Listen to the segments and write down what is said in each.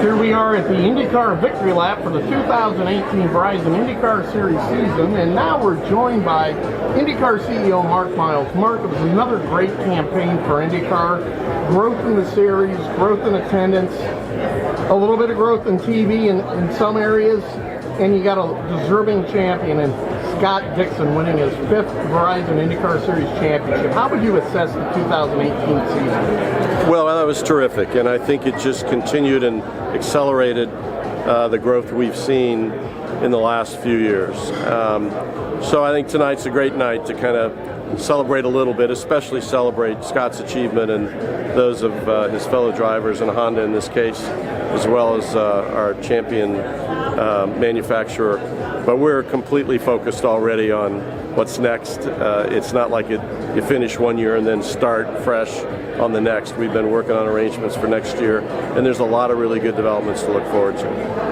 Here we are at the IndyCar victory lap for the 2018 Verizon IndyCar Series season, and now we're joined by IndyCar CEO Mark Miles. Mark, it was another great campaign for IndyCar. Growth in the series, growth in attendance, a little bit of growth in TV in some areas, and you got a deserving champion in Scott Dixon winning his 5th Verizon IndyCar Series championship. How would you assess the 2018 season? Well, that was terrific, and I think it just continued and accelerated the growth we've seen in the last few years. So I think tonight's a great night to kind of celebrate a little bit, especially celebrate Scott's achievement and those of his fellow drivers and Honda in this case, as well as our champion manufacturer. But we're completely focused already on what's next. It's not like you finish one year and then start fresh on the next. We've been working on arrangements for next year, and there's a lot of really good developments to look forward to.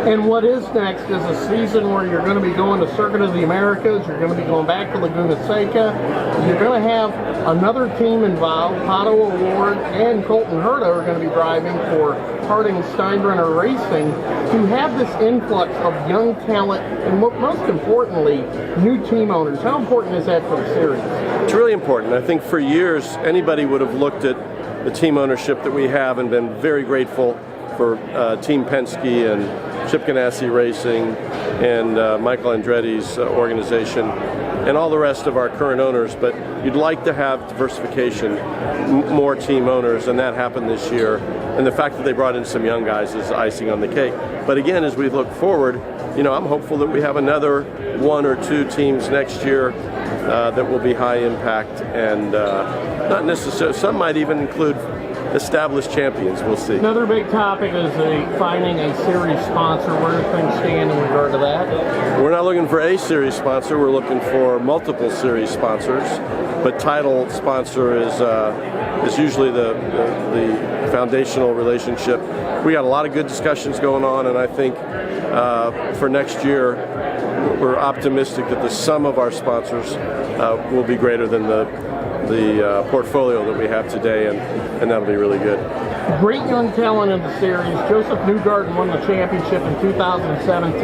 And what is next is a season where you're going to be going to Circuit of the Americas, you're going to be going back to Laguna Seca, you're going to have another team involved. Otto Award and Colton Herta are going to be driving for Harding Steinbrenner Racing, to have this influx of young talent and most importantly, new team owners. How important is that for the series? It's really important. I think for years anybody would have looked at the team ownership that we have and been very grateful for Team Penske and Chip Ganassi Racing and Michael Andretti's organization and all the rest of our current owners, but you'd like to have diversification, more team owners, and that happened this year. And the fact that they brought in some young guys is icing on the cake. But again, as we look forward, you know, I'm hopeful that we have another 1 or 2 teams next year that will be high impact, and not necessarily, some might even include established champions. We'll see. Another big topic is finding a series sponsor. Where do things stand in regard to that? We're not looking for a series sponsor. We're looking for multiple series sponsors, but title sponsor is usually the foundational relationship. We got a lot of good discussions going on, and I think for next year we're optimistic that the sum of our sponsors will be greater than the portfolio that we have today, and that'll be really good. Great young talent in the series. Joseph Newgarden won the championship in 2017.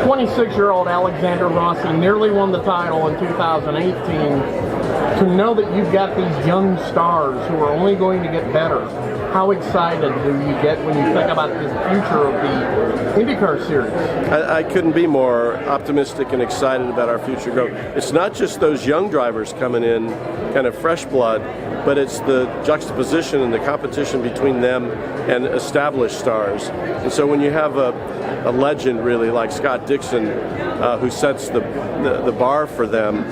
26-year-old Alexander Rossi nearly won the title in 2018. To know that you've got these young stars who are only going to get better, how excited do you get when you think about the future of the IndyCar Series? I couldn't be more optimistic and excited about our future growth. It's not just those young drivers coming in, kind of fresh blood, but it's the juxtaposition and the competition between them and established stars. And so when you have a legend really like Scott Dixon who sets the bar for them,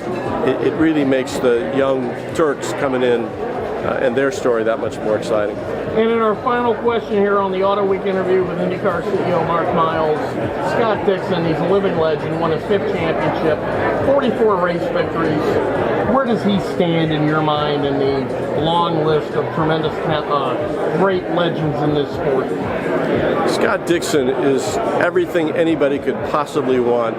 it really makes the young Turks coming in and their story that much more exciting. And in our final question here on the Autoweek interview with IndyCar CEO Mark Miles, Scott Dixon, he's a living legend, won his 5th championship, 44 race victories. Where does he stand in your mind in the long list of tremendous, great legends in this sport? Scott Dixon is everything anybody could possibly want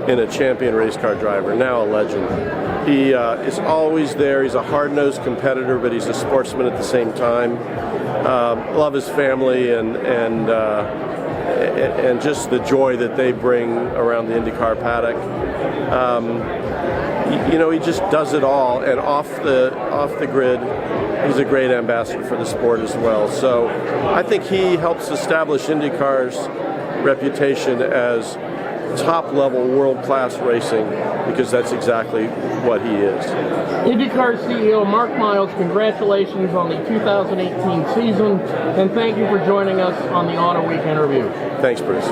in a champion race car driver, now a legend. He is always there. He's a hard-nosed competitor, but he's a sportsman at the same time. Love his family and just the joy that they bring around the IndyCar paddock. You know, he just does it all, and off the grid, he's a great ambassador for the sport as well. So I think he helps establish IndyCar's reputation as top-level world-class racing, because that's exactly what he is. IndyCar CEO Mark Miles, congratulations on the 2018 season, and thank you for joining us on the Autoweek interview. Thanks, Bruce.